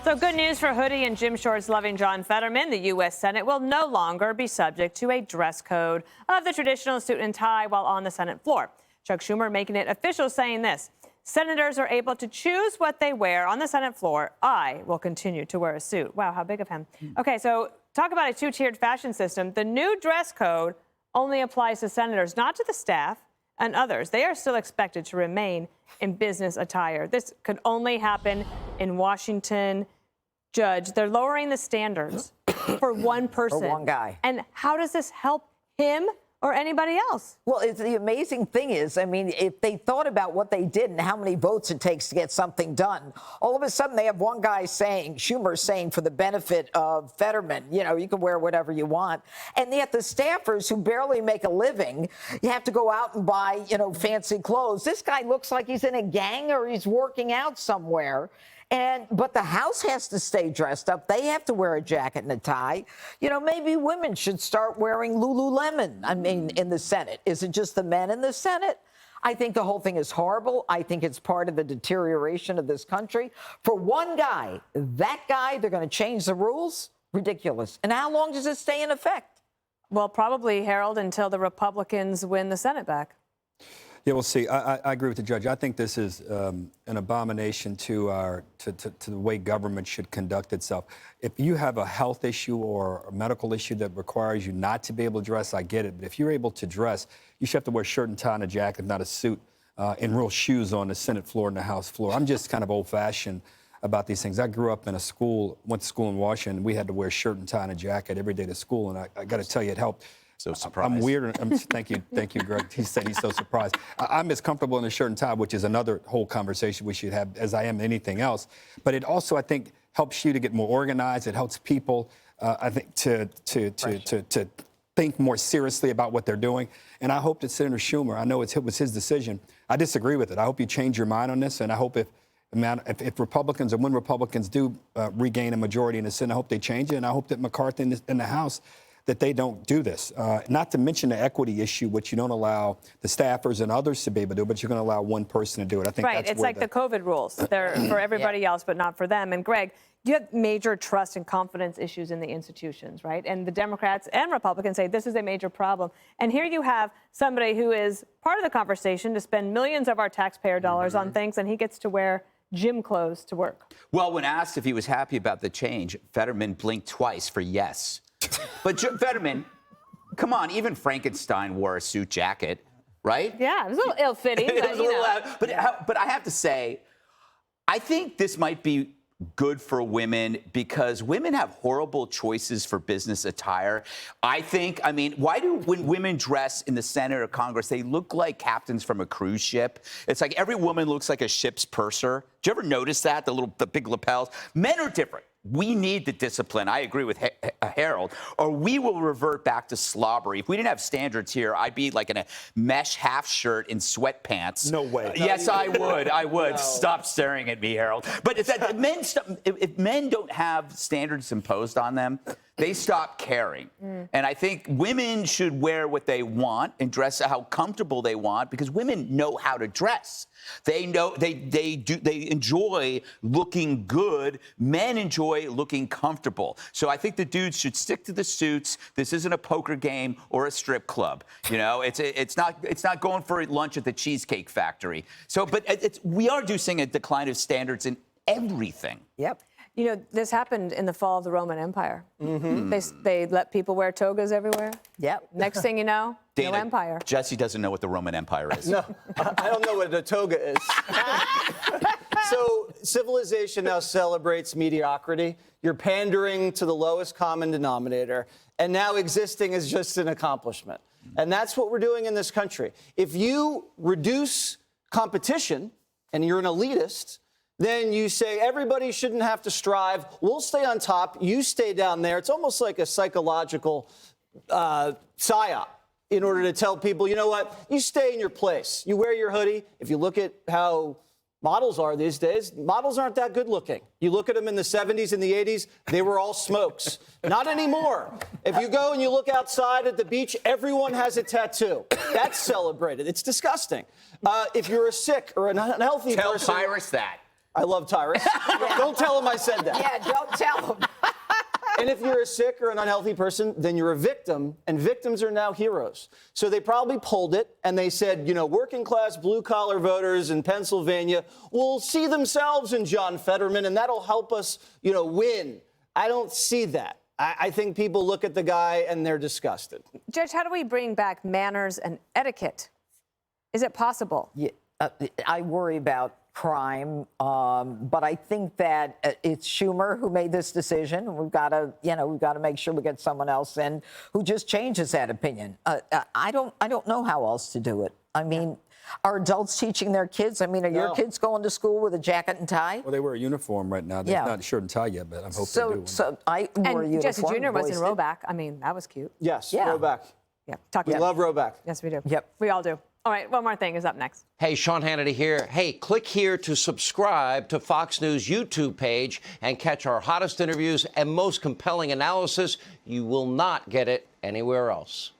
So good news for hoodie and gym shorts loving John Fetterman. The U.S. Senate will no longer be subject to a dress code of the traditional suit and tie while on the Senate floor. Chuck Schumer making it official, saying this: senators are able to choose what they wear on the Senate floor. I will continue to wear a suit. Wow, how big of him. Okay, so talk about a two-tiered fashion system. The new dress code only applies to senators, not to the staff and others. They are still expected to remain in business attire. This could only happen in Washington. Judge, they're lowering the standards for one person. For one guy. And how does this help him or anybody else? Well, the amazing thing is, I mean, if they thought about what they did and how many votes it takes to get something done, all of a sudden they have one guy saying, Schumer saying, for the benefit of Fetterman, you know, you can wear whatever you want. And yet the staffers who barely make a living, you have to go out and buy, you know, fancy clothes. This guy looks like he's in a gang or he's working out somewhere. But the House has to stay dressed up. They have to wear a jacket and a tie. You know, maybe women should start wearing Lululemon, I mean, in the Senate. Is it just the men in the Senate? I think the whole thing is horrible. I think it's part of the deterioration of this country. For one guy, that guy, they're going to change the rules? Ridiculous. And how long does it stay in effect? Well, probably, Harold, until the Republicans win the Senate back. Yeah, we'll see. I agree with the judge. I think this is an abomination to the way government should conduct itself. If you have a health issue or a medical issue that requires you not to be able to dress, I get it. But if you're able to dress, you should have to wear a shirt and tie and a jacket, not a suit, and real shoes on the Senate floor and the House floor. I'm just kind of old-fashioned about these things. I grew up in a school, went to school in Washington. We had to wear a shirt and tie and a jacket every day to school, and I got to tell you, it helped. So surprised. I'm weird. Thank you, Greg. He said he's so surprised. I'm as comfortable in a shirt and tie, which is another whole conversation we should have, as I am anything else. But it also, I think, helps you to get more organized. It helps people, I think, to think more seriously about what they're doing. And I hope that Senator Schumer, I know it was his decision. I disagree with it. I hope you change your mind on this, and I hope if Republicans, or when Republicans do regain a majority in the Senate, I hope they change it, and I hope that McCarthy in the House, that they don't do this. Not to mention the equity issue, which you don't allow the staffers and others to be able to do, but you're going to allow one person to do it. I think right. That's it's like the COVID rules. They're for everybody else, but not for them. And Greg, you have major trust and confidence issues in the institutions, right? And the Democrats and Republicans say this is a major problem. And here you have somebody who is part of the conversation to spend millions of our taxpayer dollars on things, and he gets to wear gym clothes to work. Well, when asked if he was happy about the change, Fetterman blinked twice for yes. But Fetterman, come on, even Frankenstein wore a suit jacket, right? Yeah, it was a little ill-fitting. But I have to say, I think this might be good for women because women have horrible choices for business attire. I mean, why do when women dress in the Senate or Congress, they look like captains from a cruise ship? It's like every woman looks like a ship's purser. Do you ever notice that, the big lapels? Men are different. We need the discipline. I agree with Harold, or we will revert back to slobbery. If we didn't have standards here, I'd be like in a mesh half shirt in sweatpants. No way. Yes, I would. I would. No. Stop staring at me, Harold. But if men don't have standards imposed on them, they stop caring. And I think women should wear what they want and dress how comfortable they want because women know how to dress. They know they enjoy looking good. Men enjoy looking comfortable. So I think the dudes should stick to the suits. This isn't a poker game or a strip club. You know, it's not going for lunch at the Cheesecake Factory. So, but we are seeing a decline of standards in everything. Yep. You know, this happened in the fall of the Roman Empire. They let people wear togas everywhere. Yep. Next thing you know, Dana, no empire. Jesse doesn't know what the Roman Empire is. No, I don't know what a toga is. So civilization now celebrates mediocrity. You're pandering to the lowest common denominator, and now existing is just an accomplishment. And that's what we're doing in this country. If you reduce competition and you're an elitist, then you say everybody shouldn't have to strive. We'll stay on top. You stay down there. It's almost like a psychological psyop in order to tell people, you know what, you stay in your place. You wear your hoodie. If you look at how models are these days, models aren't that good looking. You look at them in the 70s and the 80s, they were all smokes. Not anymore. If you go and you look outside at the beach, everyone has a tattoo. That's celebrated. It's disgusting. If you're a sick or an unhealthy person... Tell Cyrus that. I love Tyrus. Don't tell him I said that. Yeah, don't tell them. And if you're a sick or an unhealthy person, then you're a victim, and victims are now heroes. So they probably pulled it, and they said, you know, working class, blue-collar voters in Pennsylvania will see themselves in John Fetterman, and that'll help us, you know, win. I don't see that. I think people look at the guy, and they're disgusted. Judge, how do we bring back manners and etiquette? Is it possible? Yeah, I worry about crime, but I think that it's Schumer who made this decision. We've got to, you know, we've got to make sure we get someone else in who just changes that opinion. I don't know how else to do it. I mean, are adults teaching their kids? I mean, are your kids going to school with a jacket and tie? Well, they wear a uniform right now. They're not shirt and tie yet, but I'm hoping they do. So I wore a And uniform. Jesse Jr. was in boys did. Roback. I mean, that was cute. Yes, Yeah. Roback. Yeah, talk We to love Roback. Yes, we do. Yep. We all do. All right, one more thing is up next. Hey, Sean Hannity here. Hey, click here to subscribe to Fox News YouTube page and catch our hottest interviews and most compelling analysis. You will not get it anywhere else.